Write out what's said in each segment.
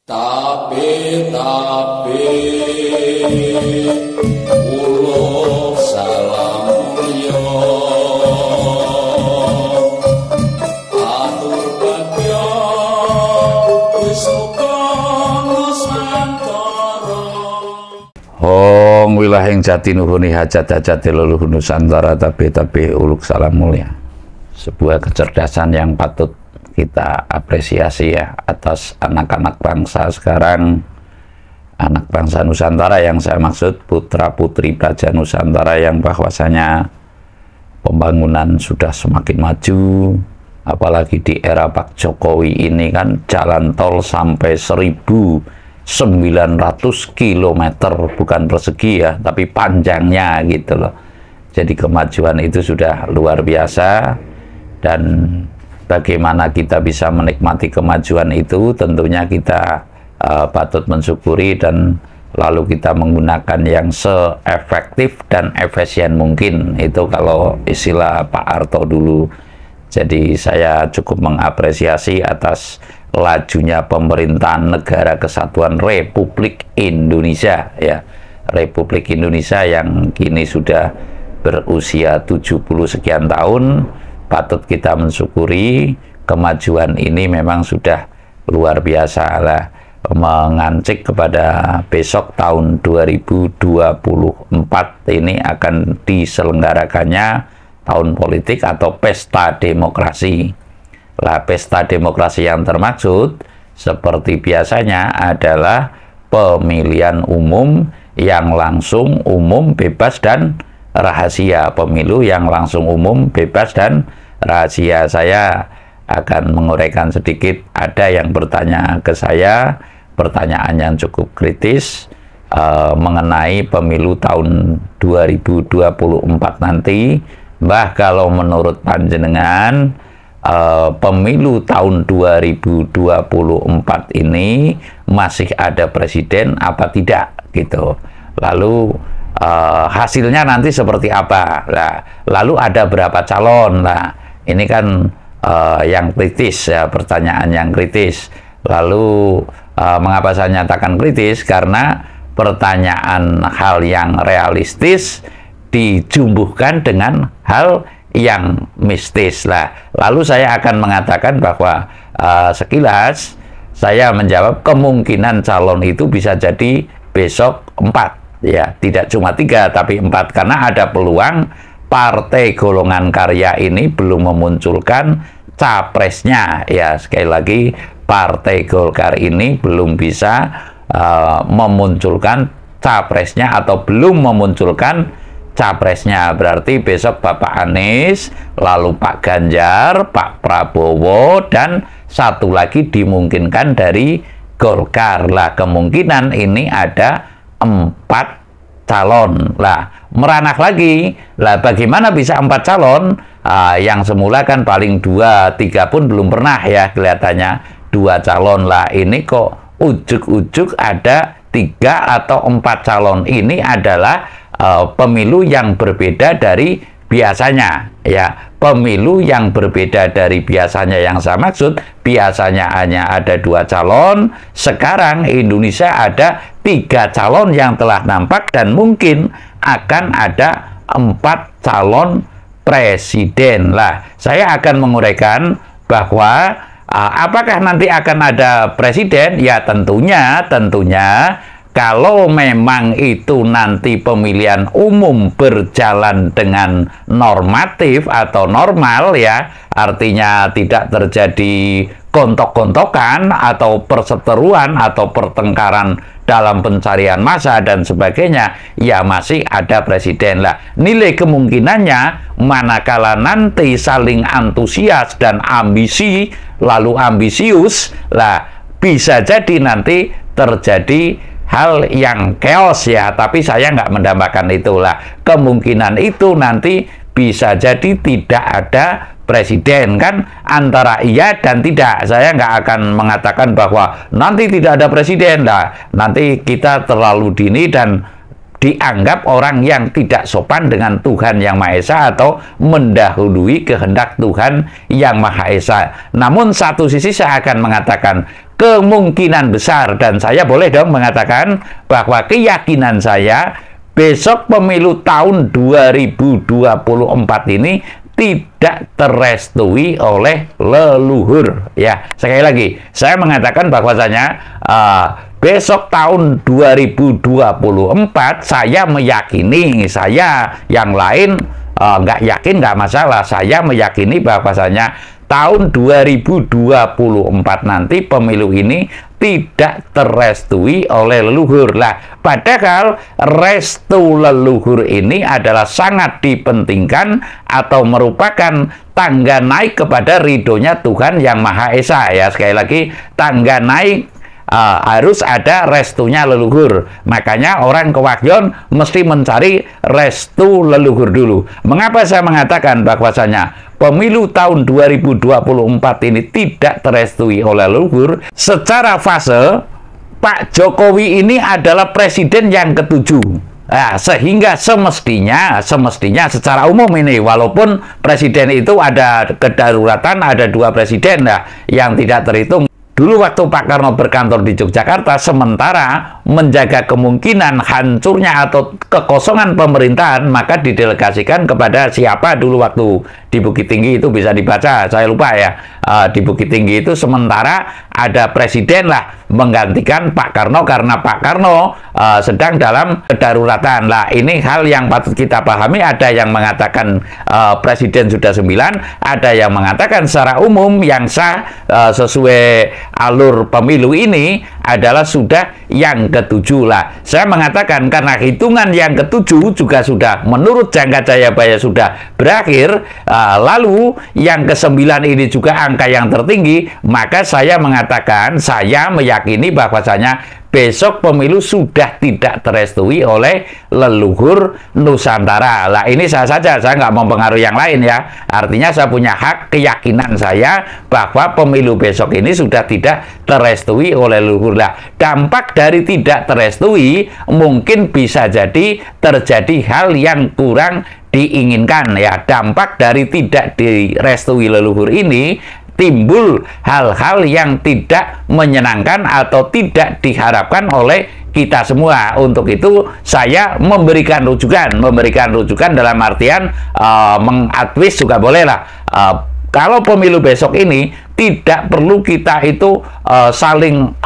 Tapi uluk salam mulya atur bagya wisuka Nusantara. Hong wilahing jati nuhuni hajat-hajati leluhur Nusantara tapi uluk salam mulia. Sebuah kecerdasan yang patut kita apresiasi ya atas anak-anak bangsa sekarang, anak bangsa Nusantara yang saya maksud putra-putri Praja Nusantara yang bahwasanya pembangunan sudah semakin maju, apalagi di era Pak Jokowi ini kan jalan tol sampai 1.900 km, bukan persegi ya, tapi panjangnya gitu loh. Jadi kemajuan itu sudah luar biasa, dan bagaimana kita bisa menikmati kemajuan itu tentunya kita patut mensyukuri dan lalu kita menggunakan yang seefektif dan efisien mungkin. Itu kalau istilah Pak Harto dulu. Jadi saya cukup mengapresiasi atas lajunya pemerintahan Negara Kesatuan Republik Indonesia ya. Republik Indonesia yang kini sudah berusia 70 sekian tahun. Patut kita mensyukuri kemajuan ini memang sudah luar biasa lah, mengancik kepada besok tahun 2024 ini akan diselenggarakannya tahun politik atau pesta demokrasi. Lah, pesta demokrasi yang termaksud seperti biasanya adalah pemilihan umum yang langsung, umum, bebas, dan rahasia. Pemilu yang langsung, umum, bebas, dan rahasia. Saya akan menguraikan sedikit. Ada yang bertanya ke saya pertanyaan yang cukup kritis mengenai pemilu tahun 2024 nanti. Mbah, kalau menurut panjenengan pemilu tahun 2024 ini masih ada presiden apa tidak gitu. Lalu hasilnya nanti seperti apa? Nah, lalu ada berapa calon? Nah, ini kan yang kritis ya, pertanyaan yang kritis. Lalu mengapa saya nyatakan kritis? Karena pertanyaan hal yang realistis dijumbuhkan dengan hal yang mistis lah. Lalu saya akan mengatakan bahwa sekilas saya menjawab kemungkinan calon itu bisa jadi besok 4. Ya, tidak cuma 3 tapi 4, karena ada peluang Partai Golongan Karya ini belum memunculkan capresnya. Ya, sekali lagi Partai Golkar ini belum bisa memunculkan capresnya atau belum memunculkan capresnya. Berarti besok Bapak Anies, lalu Pak Ganjar, Pak Prabowo, dan satu lagi dimungkinkan dari Golkar. Lah, kemungkinan ini ada 4 calon. Lah, meranah lagi. Lah, bagaimana bisa 4 calon? Yang semula kan paling 2, 3 pun belum pernah ya kelihatannya 2 calon. Lah, ini kok ujuk-ujuk ada 3 atau 4 calon. Ini adalah pemilu yang berbeda dari biasanya ya. Pemilu yang berbeda dari biasanya yang saya maksud, biasanya hanya ada 2 calon, sekarang Indonesia ada 3 calon yang telah nampak, dan mungkin akan ada 4 calon presiden. Lah, saya akan menguraikan bahwa apakah nanti akan ada presiden? Ya, tentunya kalau memang itu nanti pemilihan umum berjalan dengan normatif atau normal ya, artinya tidak terjadi gontok-gontokan atau perseteruan atau pertengkaran dalam pencarian massa dan sebagainya, ya masih ada presiden. Lah, nilai kemungkinannya manakala nanti saling antusias dan ambisi lalu ambisius, lah bisa jadi nanti terjadi hal yang chaos ya, tapi saya nggak mendambakan itulah. Kemungkinan itu nanti bisa jadi tidak ada presiden, kan antara iya dan tidak. Saya nggak akan mengatakan bahwa nanti tidak ada presiden. Nah, nanti kita terlalu dini dan dianggap orang yang tidak sopan dengan Tuhan Yang Maha Esa atau mendahului kehendak Tuhan Yang Maha Esa. Namun satu sisi saya akan mengatakan kemungkinan besar, dan saya boleh dong mengatakan bahwa keyakinan saya besok pemilu tahun 2024 ini tidak terrestui oleh leluhur. Ya, sekali lagi saya mengatakan bahwasanya besok tahun 2024 saya meyakini, saya yang lain nggak yakin nggak masalah, saya meyakini bahwasanya tahun 2024 nanti pemilu ini tidak terrestui oleh leluhur. Lah, padahal restu leluhur ini adalah sangat dipentingkan atau merupakan tangga naik kepada ridhonya Tuhan Yang Maha Esa. Ya, sekali lagi, tangga naik harus ada restunya leluhur. Makanya orang ke Wahyon mesti mencari restu leluhur dulu. Mengapa saya mengatakan bahwasanya pemilu tahun 2024 ini tidak terrestui oleh leluhur? Secara fase, Pak Jokowi ini adalah presiden yang ketujuh. Nah, sehingga semestinya secara umum ini, walaupun presiden itu ada kedaruratan, ada 2 presiden yang tidak terhitung. Dulu waktu Pak Karno berkantor di Yogyakarta, sementara menjaga kemungkinan hancurnya atau kekosongan pemerintahan, maka didelegasikan kepada siapa dulu waktu di Bukit Tinggi itu, bisa dibaca, saya lupa ya, di Bukit Tinggi itu sementara ada presiden lah menggantikan Pak Karno karena Pak Karno sedang dalam kedaruratan. Lah, ini hal yang patut kita pahami. Ada yang mengatakan presiden sudah 9, ada yang mengatakan secara umum yang sah sesuai alur pemilu ini adalah sudah yang ke-7 lah. Saya mengatakan karena hitungan yang ke-7 juga sudah menurut Jangka Jayabaya sudah berakhir, lalu yang ke-9 ini juga angka yang tertinggi, maka saya mengatakan, saya meyakini bahwasanya besok pemilu sudah tidak terrestui oleh leluhur Nusantara. Lah, ini saya saja, saya nggak mempengaruhi yang lain ya. Artinya saya punya hak, keyakinan saya bahwa pemilu besok ini sudah tidak terrestui oleh leluhur. Lah, dampak dari tidak terrestui mungkin bisa jadi terjadi hal yang kurang diinginkan ya. Dampak dari tidak direstui leluhur ini timbul hal-hal yang tidak menyenangkan atau tidak diharapkan oleh kita semua. Untuk itu saya memberikan rujukan dalam artian mengadvis juga boleh lah. Kalau pemilu besok ini tidak perlu kita itu saling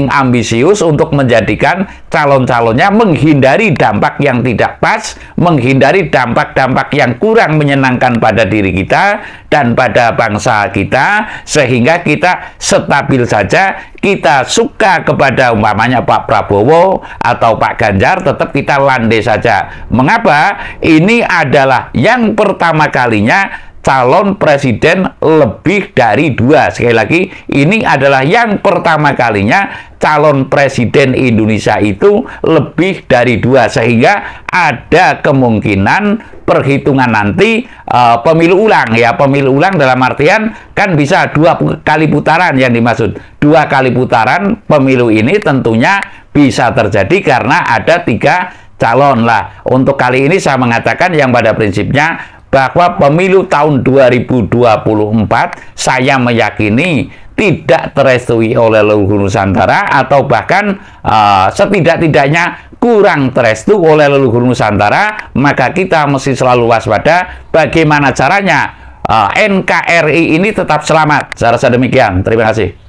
ambisius untuk menjadikan calon-calonnya, menghindari dampak yang tidak pas, menghindari dampak-dampak yang kurang menyenangkan pada diri kita dan pada bangsa kita, sehingga kita stabil saja. Kita suka kepada umpamanya Pak Prabowo atau Pak Ganjar, tetap kita landai saja. Mengapa? Ini adalah yang pertama kalinya calon presiden lebih dari 2. Sekali lagi, ini adalah yang pertama kalinya calon presiden Indonesia itu lebih dari 2, sehingga ada kemungkinan perhitungan nanti pemilu ulang ya. Pemilu ulang dalam artian kan bisa 2 kali putaran yang dimaksud. 2 kali putaran pemilu ini tentunya bisa terjadi karena ada 3 calon lah. Untuk kali ini saya mengatakan yang pada prinsipnya bahwa pemilu tahun 2024 saya meyakini tidak terrestui oleh leluhur Nusantara, atau bahkan setidak-tidaknya kurang terrestu oleh leluhur Nusantara. Maka kita mesti selalu waspada bagaimana caranya NKRI ini tetap selamat. Saya rasa demikian. Terima kasih.